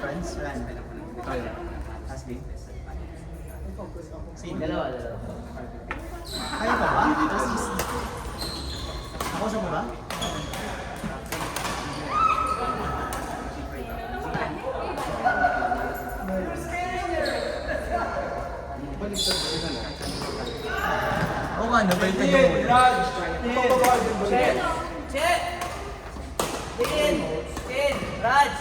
friends? Wala na. Tayo. Husband? Sino? Dalawa. Kayo pa ba? Ako sa mo ba? Oo nga, nabalitan niyo muna. Check! Tin! Raj!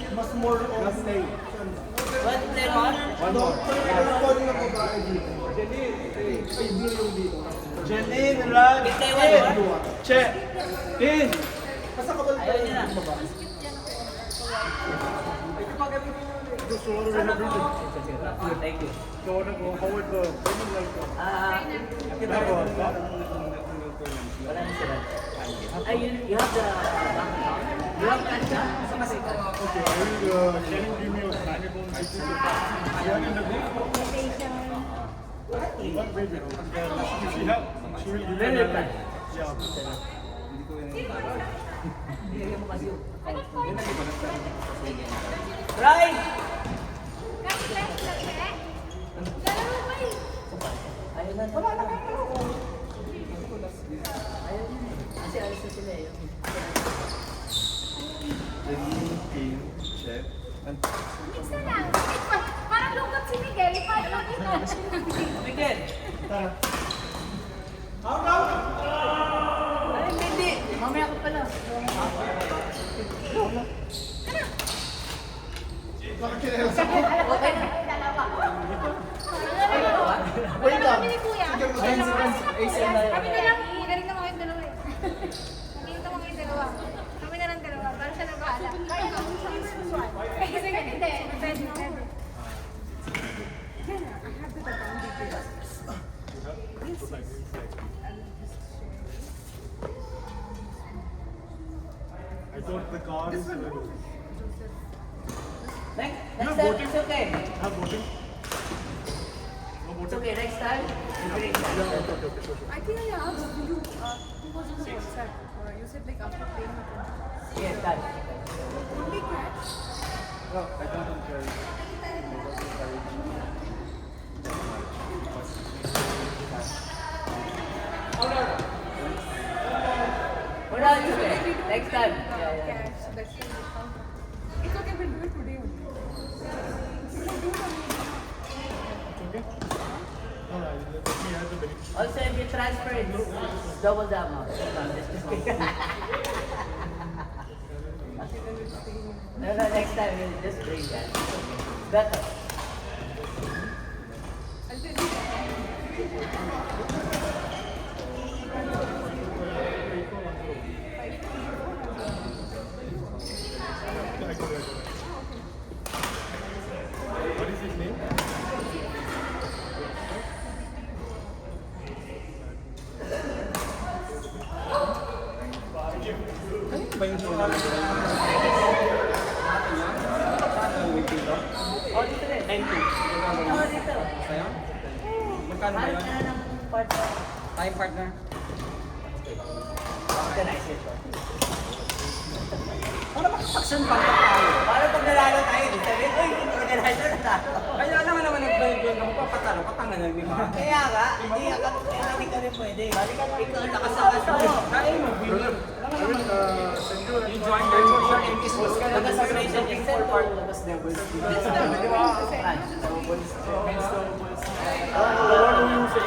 Mas more on stay. What play more? One more. Janine, Raj. Play one more? Check. In. Ayaw niya na. Thank you. Wala na sila. Ay, you have the bank account? You have cash na? Okay, I will give me a microphone. If she have, she will give Very me cash. Yeah. Bigyan mo kasi yung account mo. Right! Ayaw na. Wala na kayo. Ayaw na. Kasi alis na sila eh. Check. Mix na lang. Parang lungkot si Miguel. Paano lang ito? Miguel! Ay, hindi. Mamaya ko pala. Okay na. Wait lang. Kami ni Kuya. Ayun si Franz. ACM na yun. Kami na lang. Magaling naman kayong dalawa eh. Magaling naman kayong dalawa. Kami na lang dalawa. Para siya na bahala. Kaya ikaw, siya ang susuan. Sige, hindi. Pwede. I thought the car is Next time, it's okay. have voting. It's okay, next time. I think I asked you who was on the WhatsApp. You said like after paying the Yes, done. only cash. No, I don't carry. What are you saying? Next time. Yeah. Cash. That's the discount. It's okay. We'll do it today only. We'll do it only. Okay? No, let me have the benefit. Also, if you transfer it, double the amount. Just kidding. No, next time we'll just bring that. Better. I'll tell you. What is his name? Ba yung sinabi ko? Oh, dito rin. 9-2. Oh, dito. Sa'yo? Magkano ba Mahal yun? ka na ng partner. Time partner? Organize ito. Para makapagsan pa tayo. Para pag nalalo tayo, sabihin, uy, organizer na tayo. Kaya naman nagbayad ako papatalo, patanga na, di ba? Kaya nga, hindi ka hindi ka rin pwede. Ikaw ang nakasakas mo. Kaya mo, Will. I will send you You join the social and is was ka na sa Nakasagration, except for Tapos doubles. Franz. What do you say?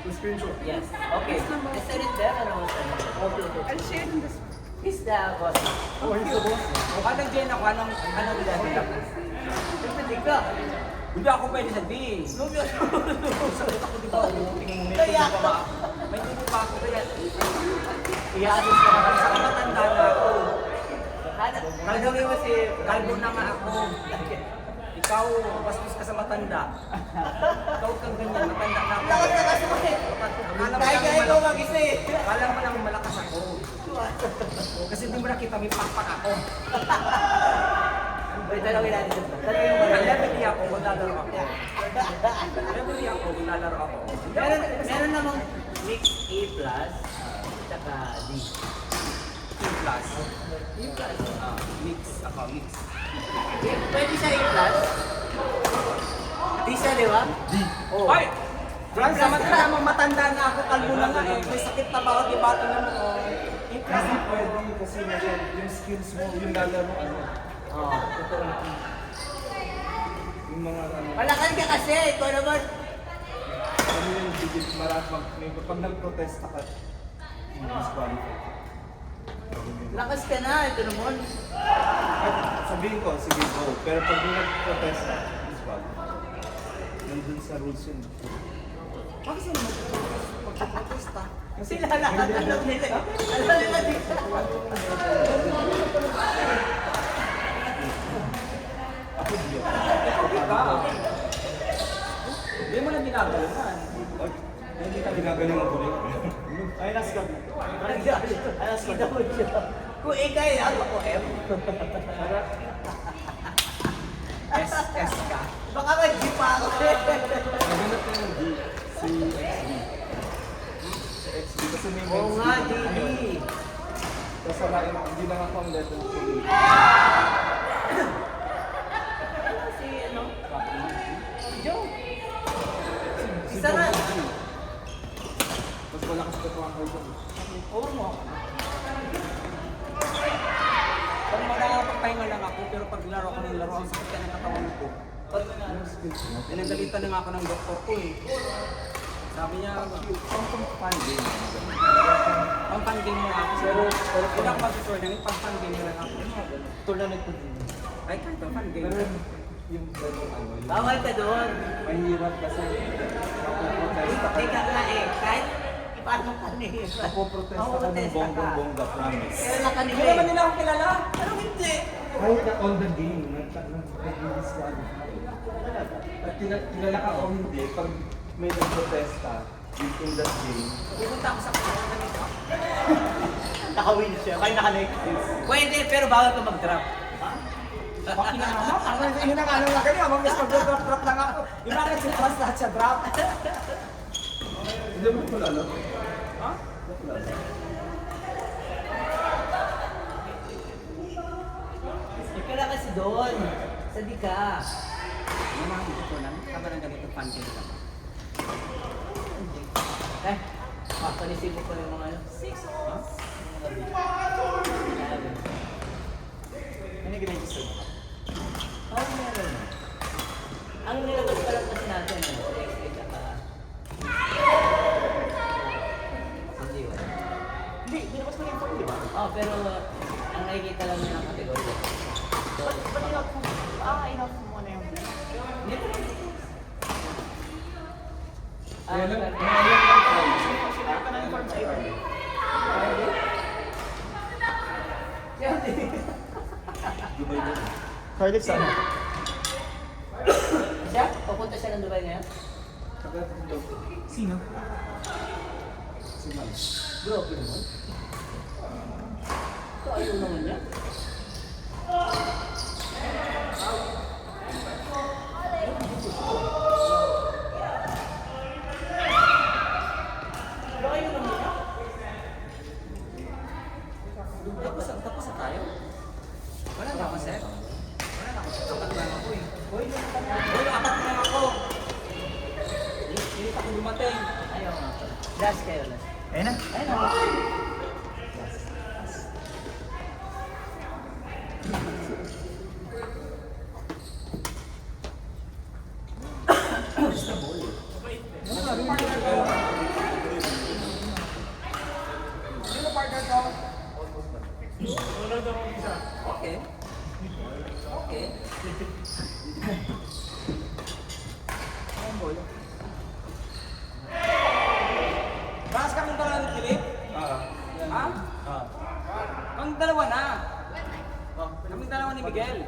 The screenshot. Yes. Okay. I said it there and I was saying it. I'll share in this. He's the boss. Oh, he's the boss. Anong Jen ako, anong ginagawa ko? Siyempre, ka. Hindi ako pwede sabihin. Sakit ako, di ba? Tingin mo, may Kaya tubo pa ba? May tubo pa ako, kaya I-assist ka na. sa matanda na ako. Gagawin mo si Kalbo na nga ako. Ikaw, bastos ka sa matanda. Ikaw kang ganyan, matanda na ako. Lakad ka kasi mo eh. Kaya ikaw mag-isa eh. Kala mo lang malakas ako. Kasi hindi mo nakita may pakpak ako. Wait, talawin natin ito. Talawin mo ba? Level ako, maglalaro ako. Level ako, maglalaro ako. Meron namang mix A+, tsaka D. Team plus. A+. Mix. Ako, mix. Pwede siya i-plus? Di siya, di ba? Oh. Ay! Franz, samantala mo matanda na ako, kalbo na nga eh. May sakit na bawat ibato na mo. Kasi pwede kasi yung skills mo, yung lalaro ano. Oh, totoo. Yung mga ano. Palakan ka kasi, ikaw naman. Ano yung digit marat pag nag-protesta ka, disqualify. Lakas ka na, ito naman. Sabihin ko, sige go. Pero pag may nag-protesta, disqualify. Nandun sa rules yun. Bakit sila magpaprotesta? Sila lahat, alam nila. Alam nila dito. Ako di ako. Hindi ka. Hindi mo na ginagalan. Hindi ka ginagaling ang kulit. Ay, nasa ka. Alas ka daw siya. Kung ikay, ako ko M. SS ka. Baka mag-G pa ako. Maganda ko yung D. Si XD. Si XD. Kasi may Oo nga, DD. Kasalain, hindi lang ako ang letter ko. Si ano? Joe. Isa na. Mas malakas ka tuwang kayo dyan. Oo mo. Pag makakapagpahinga lang ako, pero pag laro ko ng laro, ang sakit ka ng katawan ko. Anong skills mo? Pinagalitan na nga ako ng doktor ko eh. Sabi niya, Pang game. pang fan game mo ako. Pero wala akong mag-tournament, pang fan game mo lang ako. Tournament ko din. Ay, kahit pang fan game. Pero yung gano'ng ano, yung Bawal ka doon. mahirap kasi mapoprotesta ka. Ika nga eh, kahit paano ka niya. Mapoprotesta ka ng bonggong-bongga, promise. Kaya na kanila Hindi naman nila ako kilala. Anong hindi? Kahit na on the game, nag-disqualify. At kilala ka o hindi, pag may nag-protesta within that game, Pupunta ako sa kanya nito. Nakawin siya, kaya nakanek. Pwede, pero bawal ka mag-drop. Bakit hinahanap? Ano yung hinahanap na ganyan? Mamiss mag-drop lang ako. Yung bakit si Franz lahat siya drop? hindi mo kilala. Ha? Ikaw na kasi doon. Sadi ka. Ano mga ko lang? Kaba ng ganito fan game lang. Eh, panisip mo pa yung mga ano. 6 Ha? Ano yung ginagawa mo? Parang meron. Ang nilabas pa lang kasi natin, ano, XA tsaka... Hindi ba? Hindi, binabas mo yung phone, di ba? Oh, pero ang nakikita lang nila ang kategorya. So, enough mo na yung Kaya lang, Share ka na yung form sa iba. Dubai mo. Cardiff sana. siya? Pupunta siya ng Dubai ngayon? Saka daw, Sino? si Miles. Grabe naman. Ito ayaw naman niya. Ayaw naman niya. Tapos na tayo. Wala na ako, sir. Wala na ako. Apat lang ako eh. Hoy, apat lang ako. Hindi pa ako dumating. Ayaw nga. Last kayo, last. Ayun na. Ayun na. Sino partner ko? Okay. Okay. Ang bola. Bahas kaming dalawa ni Philip? Ha? Ang dalawa na. Kaming dalawa ni Miguel.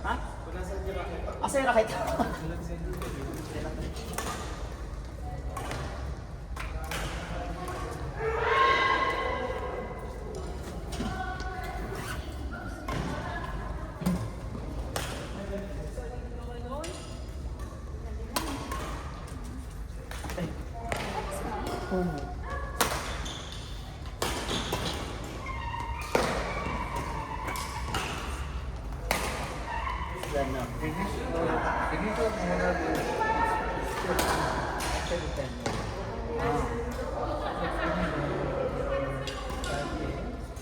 Ha? Asa yung racket? Gana.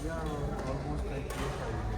Yeah, almost like this.